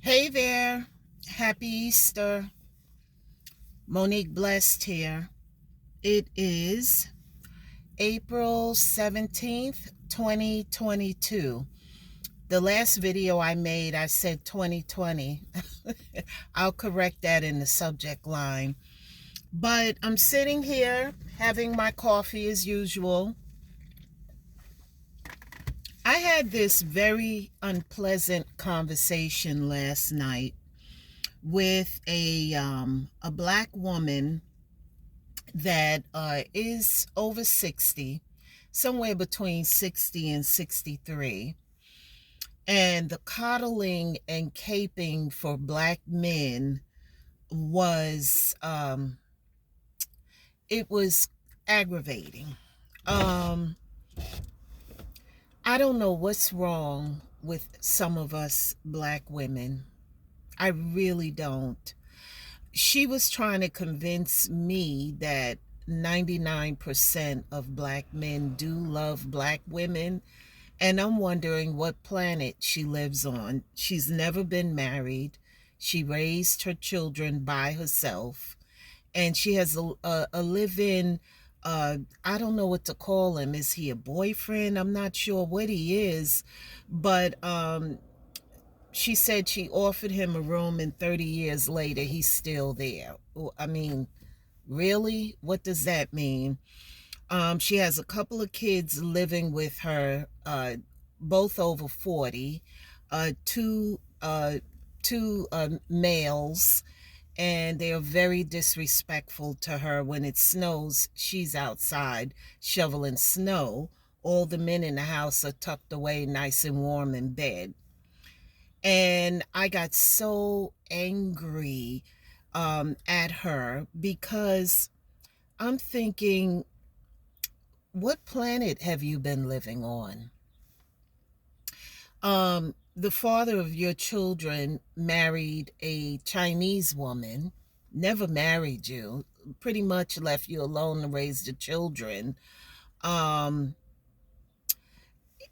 Hey there, happy Easter. Monique Blessed here. It is April 17th, 2022. The last video I made, I said 2020. I'll correct that in the subject line. But I'm sitting here having my coffee as usual. I had this very unpleasant conversation last night with a black woman that is over 60, somewhere between 60 and 63. And the coddling and caping for black men was, it was aggravating. Um, I don't know what's wrong with some of us black women. I really don't. She was trying to convince me that 99% of black men do love black women. And I'm wondering what planet she lives on. She's never been married. She raised her children by herself. And she has a live-in, I don't know what to call him. Is he a boyfriend? I'm not sure what he is. But she said she offered him a room, and 30 years later, he's still there. I mean, really? What does that mean? She has a couple of kids living with her, both over 40, two males, and they are very disrespectful to her. When it snows, she's outside shoveling snow. All the men in the house are tucked away nice and warm in bed. And I got so angry at her because I'm thinking, what planet have you been living on? The father of your children married a Chinese woman, never married you, pretty much left you alone to raise the children. Um,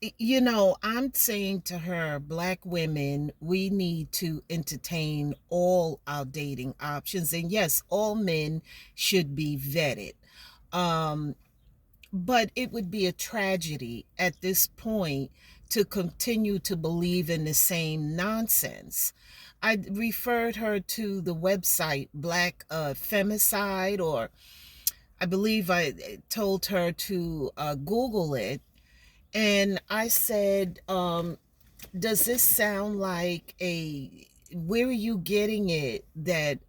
I'm saying to her, black women, we need to entertain all our dating options. And yes, all men should be vetted. Um, but it would be a tragedy at this point to continue to believe in the same nonsense. I referred her to the website Black Femicide, or I believe I told her to Google it. And I said, does this sound like where are you getting it that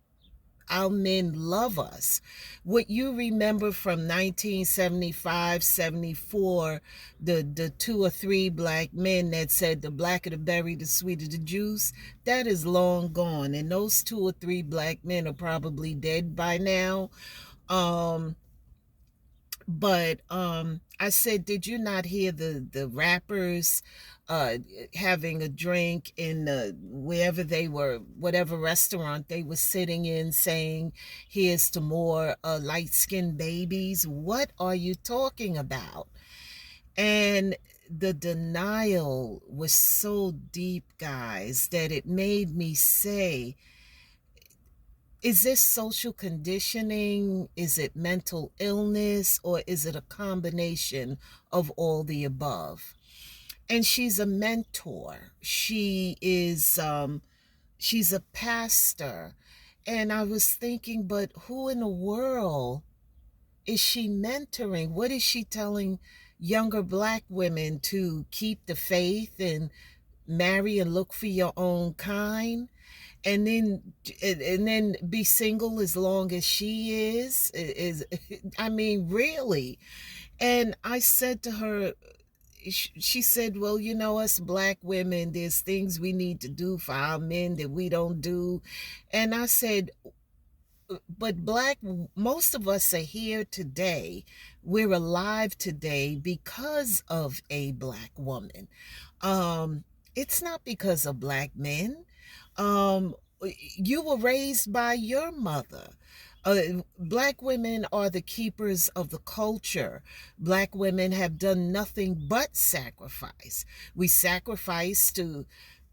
our men love us? What you remember from 1975, 74, the two or three black men that said the blacker the berry, the sweeter the juice, that is long gone. And those two or three black men are probably dead by now. Um, but I said, did you not hear the rappers uh having a drink in wherever they were, whatever restaurant they were sitting in, saying, here's to more light-skinned babies? What are you talking about? And the denial was so deep, guys, that it made me say, is this social conditioning? Is it mental illness? Or is it a combination of all the above? And she's a mentor. She's a pastor. And I was thinking, but who in the world is she mentoring? What is she telling younger black women, to keep the faith and marry and look for your own kind? And then be single as long as she is I mean, really? And I said to her, she said, well, us black women, there's things we need to do for our men that we don't do. And I said, but most of us are here today, we're alive today because of a black woman. It's not because of black men. um you were raised by your mother. Black women are the keepers of the culture. Black women have done nothing but sacrifice. We sacrifice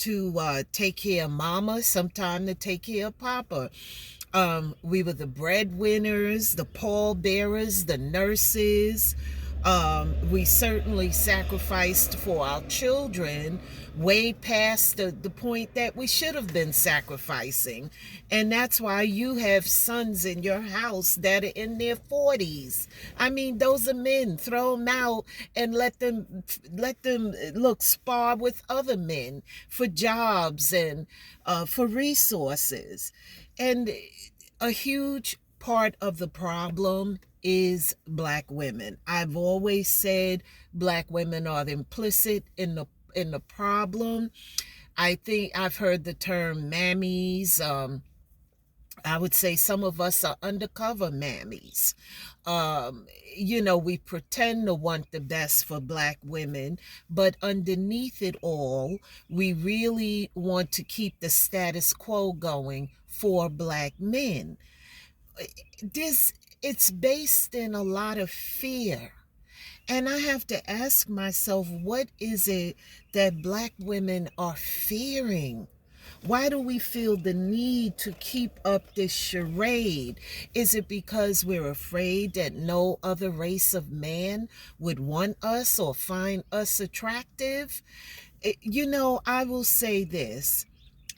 to take care of mama, sometime to take care of papa. We were the breadwinners, the pallbearers, the nurses. We certainly sacrificed for our children way past the point that we should have been sacrificing. And that's why you have sons in your house that are in their 40s. I mean, those are men. Throw them out and let them look, spar with other men for jobs and for resources. And a huge part of the problem is black women. I've always said black women are implicit in the problem. I think I've heard the term mammies. I would say some of us are undercover mammies. Um, we pretend to want the best for black women, but underneath it all, we really want to keep the status quo going for black men. This It's based in a lot of fear. And I have to ask myself, what is it that black women are fearing? Why do we feel the need to keep up this charade? Is it because we're afraid that no other race of man would want us or find us attractive? I will say this.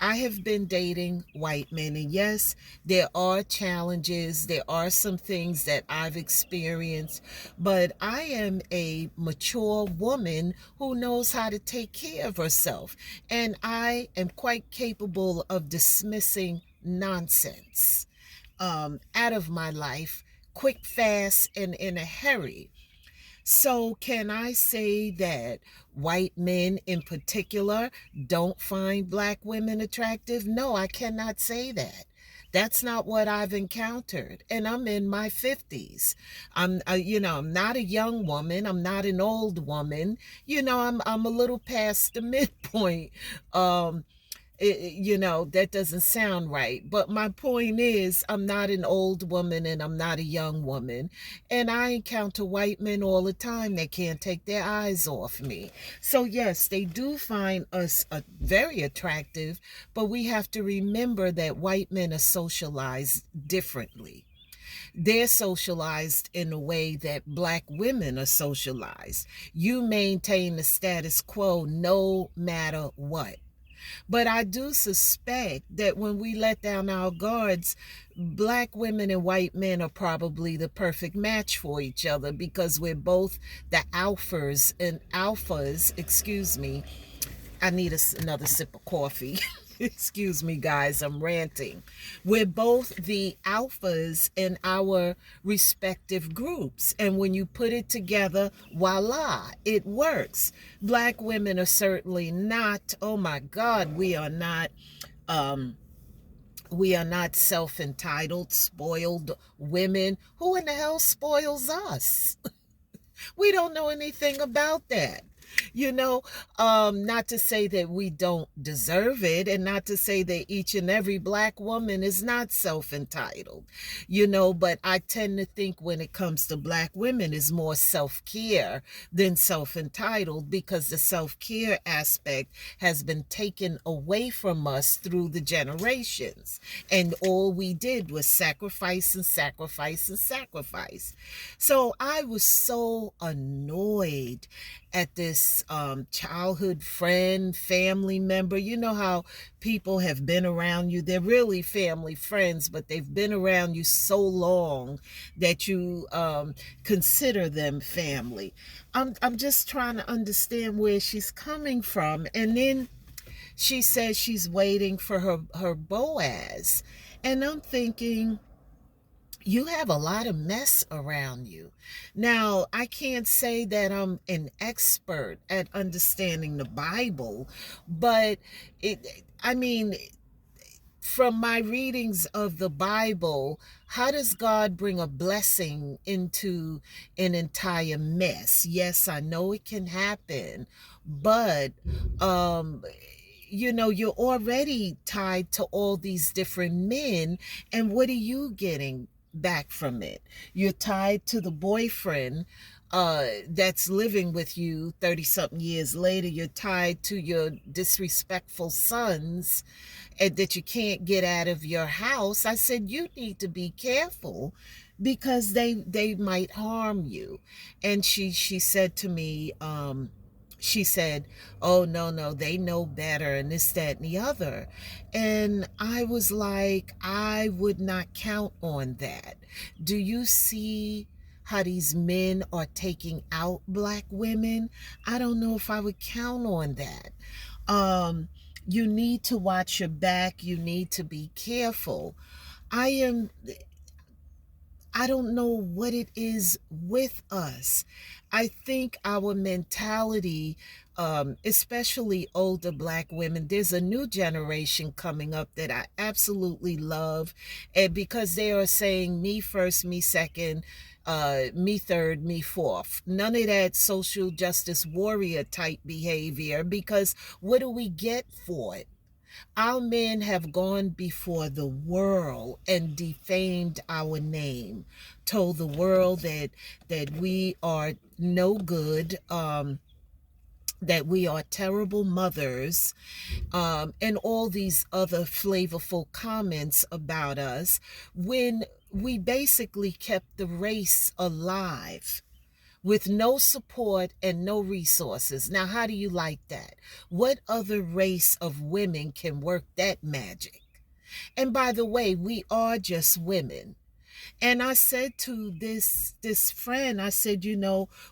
I have been dating white men, and yes, there are challenges. There are some things that I've experienced, but I am a mature woman who knows how to take care of herself, and I am quite capable of dismissing nonsense out of my life quick, fast, and in a hurry. So, can I say that white men in particular don't find black women attractive? No, I cannot say that. That's not what I've encountered. And I'm in my 50s. I'm not a young woman. I'm not an old woman. I'm a little past the midpoint. Um, that doesn't sound right. But my point is, I'm not an old woman and I'm not a young woman. And I encounter white men all the time that can't take their eyes off me. So, yes, they do find us very attractive, but we have to remember that white men are socialized differently. They're socialized in a way that black women are socialized. You maintain the status quo no matter what. But I do suspect that when we let down our guards, black women and white men are probably the perfect match for each other because we're both the alphas, excuse me. I need another sip of coffee. Excuse me, guys, I'm ranting. We're both the alphas in our respective groups. And when you put it together, voila, it works. Black women are certainly not, oh my God, um, we are not self-entitled, spoiled women. Who in the hell spoils us? We don't know anything about that. You know, not to say that we don't deserve it, and not to say that each and every black woman is not self-entitled, but I tend to think when it comes to black women is more self-care than self-entitled, because the self-care aspect has been taken away from us through the generations. And all we did was sacrifice and sacrifice and sacrifice. So I was so annoyed at this childhood friend, family member. You know how people have been around you. They're really family friends, but they've been around you so long that you consider them family. I'm just trying to understand where she's coming from. And then she says she's waiting for her Boaz. And I'm thinking, you have a lot of mess around you. Now, I can't say that I'm an expert at understanding the Bible, but I mean, from my readings of the Bible, how does God bring a blessing into an entire mess? Yes, I know it can happen, but um you're already tied to all these different men, and what are you getting back from it? You're tied to the boyfriend that's living with you 30 something years later, you're tied to your disrespectful sons and that you can't get out of your house. I said, you need to be careful because they might harm you. And she said to me, she said, oh, no, they know better, and this, that, and the other. And I was like, I would not count on that. Do you see how these men are taking out black women? I don't know if I would count on that. Um, you need to watch your back. You need to be careful. I am I don't know what it is with us. I think our mentality, especially older black women, there's a new generation coming up that I absolutely love. And because they are saying me first, me second, me third, me fourth. None of that social justice warrior type behavior, because what do we get for it? Our men have gone before the world and defamed our name, told the world that we are no good, that we are terrible mothers, and all these other flavorful comments about us, when we basically kept the race alive with no support and no resources. Now, how do you like that? What other race of women can work that magic? And by the way, we are just women. And I said to this friend, I said,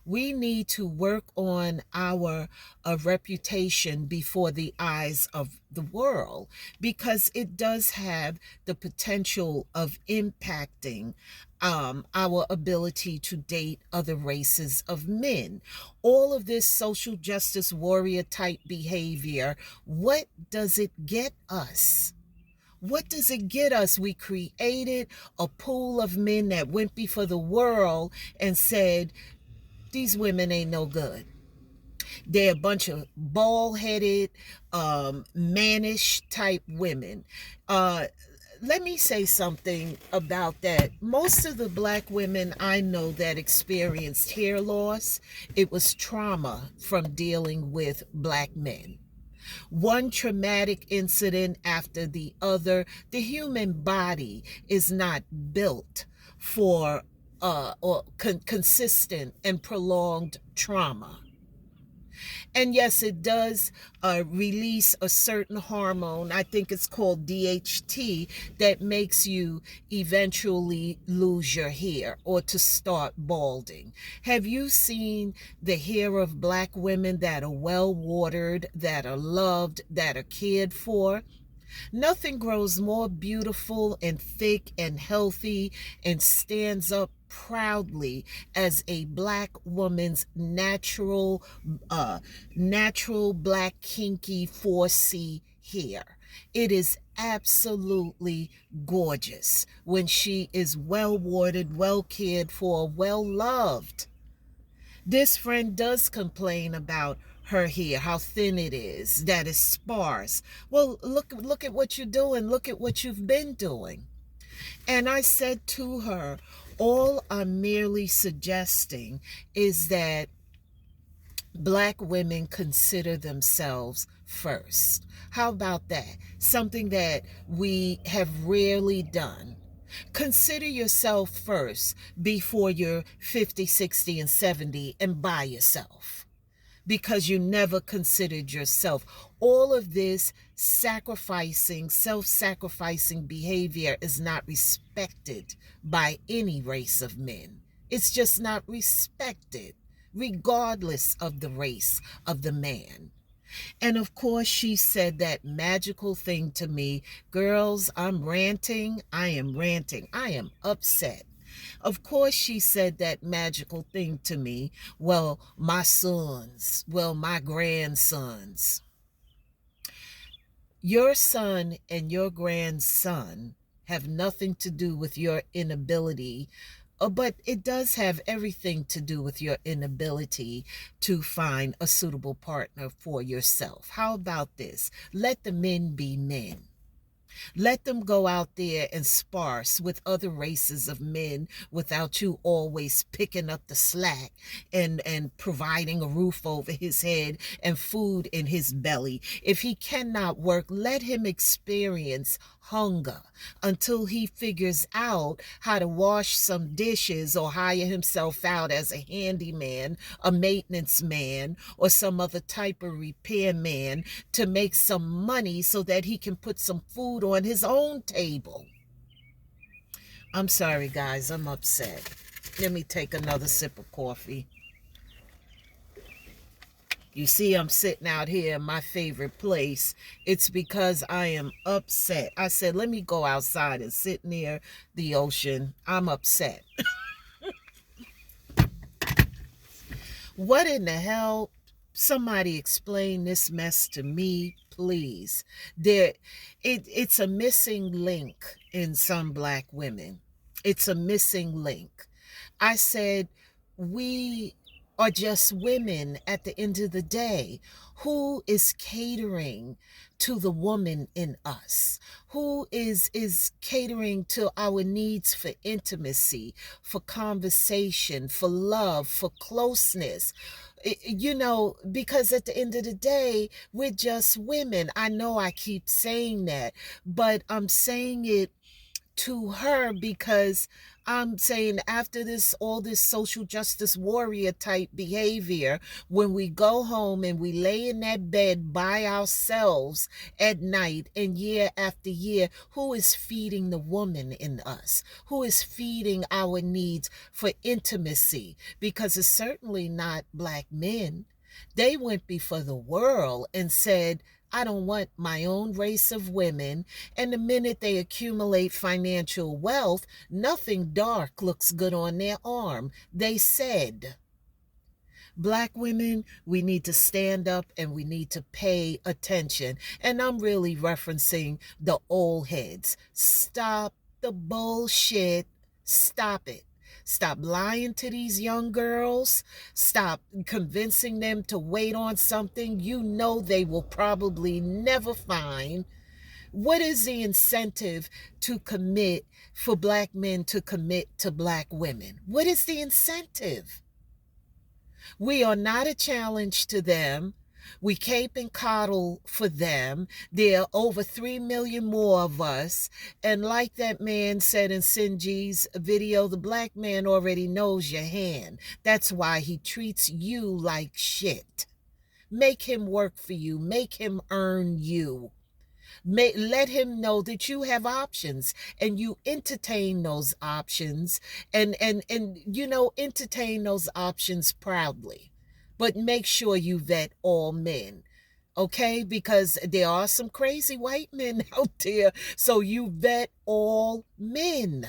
we need to work on our reputation before the eyes of the world, because it does have the potential of impacting our ability to date other races of men. All of this social justice warrior type behavior, what does it get us? What does it get us? We created a pool of men that went before the world and said, these women ain't no good. They're a bunch of bald-headed, mannish type women. Uh, Let me say something about that. Most of the black women I know that experienced hair loss, it was trauma from dealing with black men. One traumatic incident after the other. The human body is not built for consistent and prolonged trauma. And yes, it does release a certain hormone, I think it's called DHT, that makes you eventually lose your hair or to start balding. Have you seen the hair of black women that are well watered, that are loved, that are cared for? Nothing grows more beautiful and thick and healthy and stands up proudly as a black woman's uh, natural black kinky 4C hair. It is absolutely gorgeous when she is well watered, well cared for, well loved. This friend does complain about her hair, how thin it is, that it's sparse. Well, look at what you're doing. Look at what you've been doing. And I said to her, all I'm merely suggesting is that black women consider themselves first. How about that? Something that we have rarely done. Consider yourself first before you're 50, 60, and 70 and by yourself, because you never considered yourself. All of this sacrificing, self-sacrificing behavior is not respected by any race of men. It's just not respected, regardless of the race of the man. And of course, she said that magical thing to me, girls, I'm ranting. I am ranting. I am upset. Of course, she said that magical thing to me. Well, my sons, well, my grandsons. Your son and your grandson have nothing to do with your inability, but it does have everything to do with your inability to find a suitable partner for yourself. How about this? Let the men be men. Let them go out there and sparse with other races of men without you always picking up the slack and providing a roof over his head and food in his belly. If he cannot work, let him experience hunger until he figures out how to wash some dishes or hire himself out as a handyman, a maintenance man, or some other type of repair man to make some money so that he can put some food on his own table. I'm sorry, guys, I'm upset. Let me take another sip of coffee. You see, I'm sitting out here in my favorite place. It's because I am upset. I said, let me go outside and sit near the ocean. I'm upset. What in the hell? Somebody explain this mess to me, please. It's a missing link in some black women. It's a missing link. I said, we are just women at the end of the day. Who is catering to the woman in us? Who is catering to our needs for intimacy, for conversation, for love, for closeness? Because at the end of the day, we're just women. I know I keep saying that, but I'm saying it to her because I'm saying after this, all this social justice warrior type behavior, when we go home and we lay in that bed by ourselves at night and year after year, who is feeding the woman in us? Who is feeding our needs for intimacy? Because it's certainly not black men. They went before the world and said, I don't want my own race of women. And the minute they accumulate financial wealth, nothing dark looks good on their arm. They said, black women, we need to stand up and we need to pay attention. And I'm really referencing the old heads. Stop the bullshit. Stop it. Stop lying to these young girls. Stop convincing them to wait on something you know they will probably never find. What is the incentive to commit for black men to commit to black women? What is the incentive? We are not a challenge to them. We cape and coddle for them. There are over 3 million more of us. And like that man said in Sinji's video, the black man already knows your hand. That's why he treats you like shit. Make him work for you. Make him earn you. Let him know that you have options and you entertain those options and entertain those options proudly. But make sure you vet all men. Okay, because there are some crazy white men out there, so you vet all men.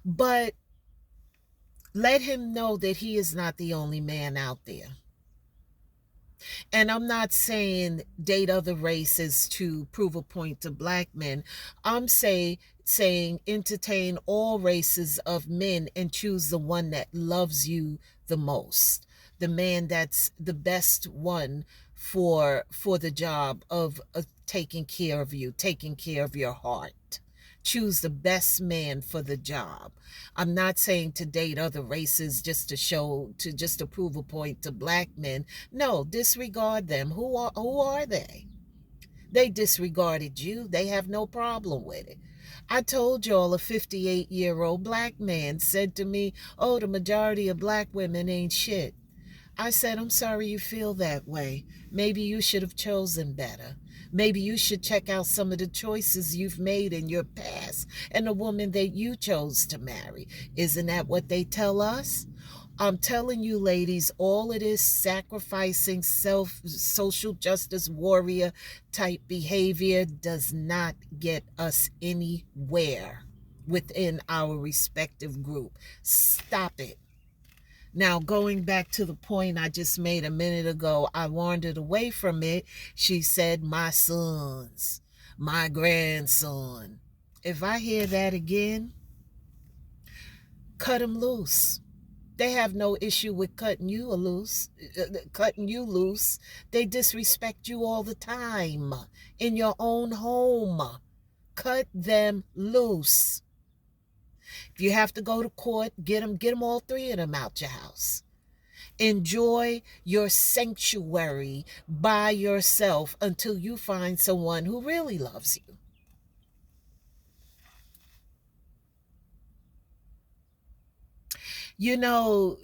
But let him know that he is not the only man out there. And I'm not saying date other races to prove a point to black men. I'm saying entertain all races of men and choose the one that loves you the most. The man that's the best one for the job of taking care of you, taking care of your heart. Choose the best man for the job. I'm not saying to date other races just to prove a point to black men. No, disregard them. Who are they? They disregarded you. They have no problem with it. I told y'all a 58-year-old black man said to me, "Oh, the majority of black women ain't shit." I said, "I'm sorry you feel that way. Maybe you should have chosen better. Maybe you should check out some of the choices you've made in your past and the woman that you chose to marry. Isn't that what they tell us?" I'm telling you, ladies, all of this sacrificing social justice warrior type behavior does not get us anywhere within our respective group. Stop it. Now, going back to the point I just made a minute ago, I wandered away from it. She said, my sons, my grandson. If I hear that again, cut him loose. They have no issue with cutting you loose. They disrespect you all the time in your own home. Cut them loose. If you have to go to court, get them all three of them out your house. Enjoy your sanctuary by yourself until you find someone who really loves you. You know,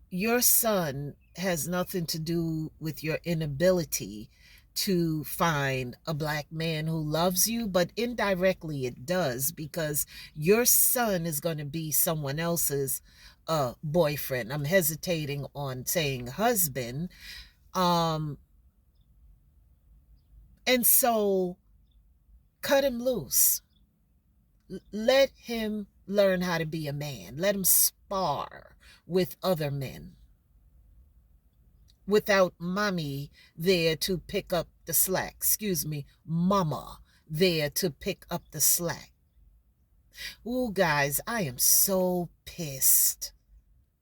your son has nothing to do with your inability to find a black man who loves you, but indirectly it does, because your son is going to be someone else's boyfriend. I'm hesitating on saying husband. Um, and so cut him loose. Let him learn how to be a man. Let him spar with other men without mommy there to pick up the slack. Excuse me, mama there to pick up the slack. Ooh, guys, I am so pissed.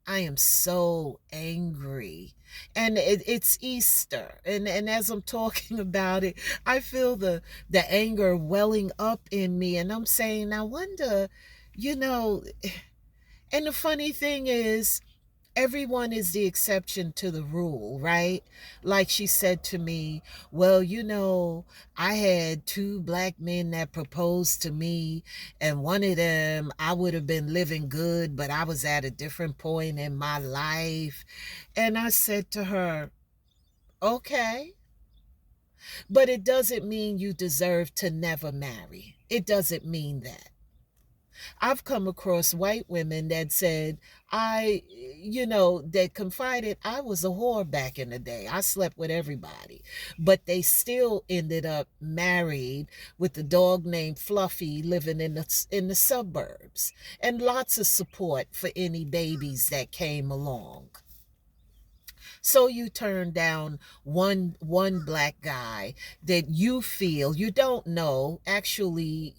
I am so angry. And it's Easter. And as I'm talking about it, I feel the anger welling up in me. And I'm saying, I wonder, you know, and the funny thing is, everyone is the exception to the rule, right? Like she said to me, well, I had two black men that proposed to me, and one of them, I would have been living good, but I was at a different point in my life. And I said to her, okay, but it doesn't mean you deserve to never marry. It doesn't mean that. I've come across white women that said, that confided I was a whore back in the day. I slept with everybody. But they still ended up married with a dog named Fluffy living in the suburbs. And lots of support for any babies that came along. So you turn down one black guy that you feel you don't know. Actually,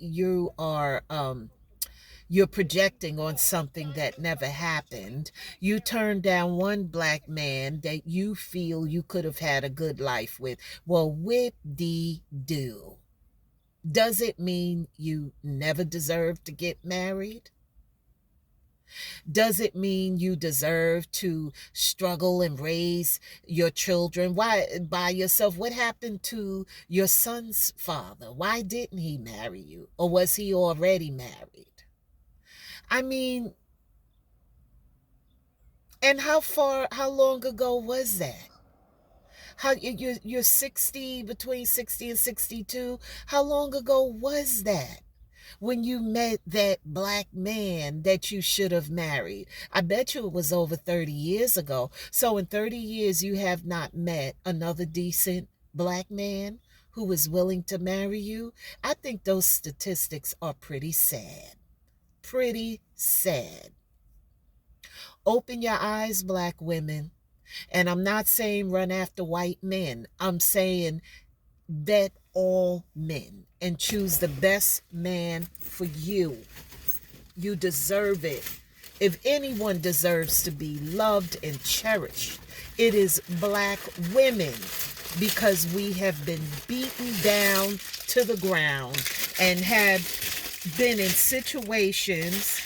you're projecting on something that never happened. You turn down one black man that you feel you could have had a good life with. Well, whip-de-do. Does it mean you never deserve to get married? Does it mean you deserve to struggle and raise your children? Why by yourself? What happened to your son's father? Why didn't he marry you? Or was he already married? I mean, and how long ago was that? How you're 60, between 60 and 62? How long ago was that? When you met that black man that you should have married? I bet you it was over 30 years ago. So in 30 years, you have not met another decent black man who was willing to marry you? I think those statistics are pretty sad. Pretty sad. Open your eyes, black women. And I'm not saying run after white men. I'm saying vet all men and choose the best man for you. You deserve it. If anyone deserves to be loved and cherished, it is black women, because we have been beaten down to the ground and have been in situations.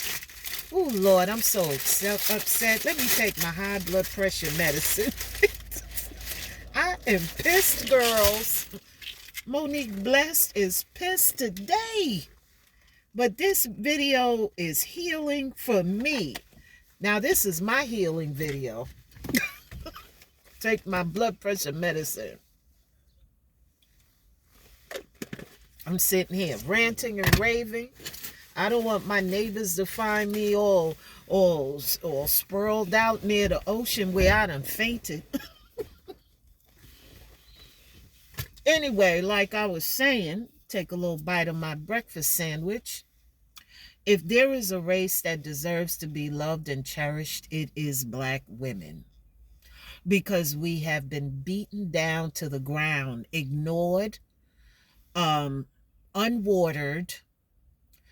Oh, Lord, I'm so upset. Let me take my high blood pressure medicine. I am pissed, girls. Monique Blessed is pissed today. But this video is healing for me. Now, this is my healing video. Take my blood pressure medicine. I'm sitting here ranting and raving. I don't want my neighbors to find me all sprawled out near the ocean where I done fainted. Anyway, like I was saying, take a little bite of my breakfast sandwich. If there is a race that deserves to be loved and cherished, it is black women. Because we have been beaten down to the ground, ignored, unwatered,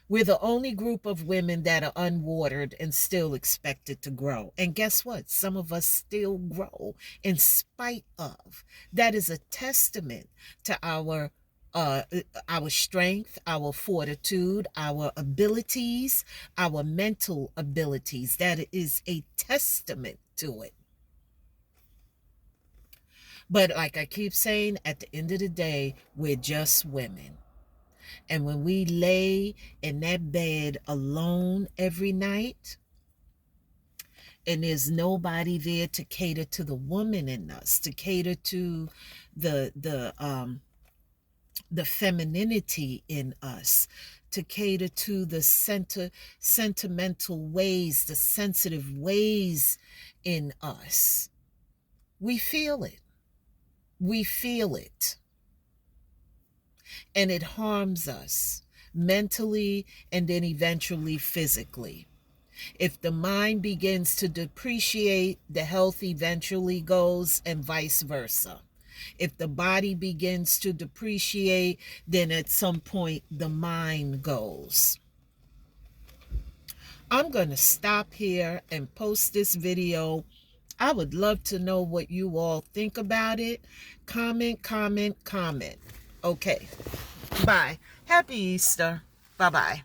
We're the only group of women that are unwatered and still expected to grow. And guess what? Some of us still grow in spite of. That is a testament to uh, our strength, our fortitude, our abilities, our mental abilities. That is a testament to it. But like I keep saying, at the end of the day, we're just women. And when we lay in that bed alone every night, and there's nobody there to cater to the woman in us, to cater to the femininity in us, to cater to the sentimental ways, the sensitive ways in us, we feel it. We feel it. And it harms us mentally and then eventually physically. If the mind begins to depreciate, the health eventually goes, and vice versa. If the body begins to depreciate, then at some point the mind goes. I'm going to stop here and post this video. I would love to know what you all think about it. Comment, comment, comment. Okay. Bye. Happy Easter. Bye-bye.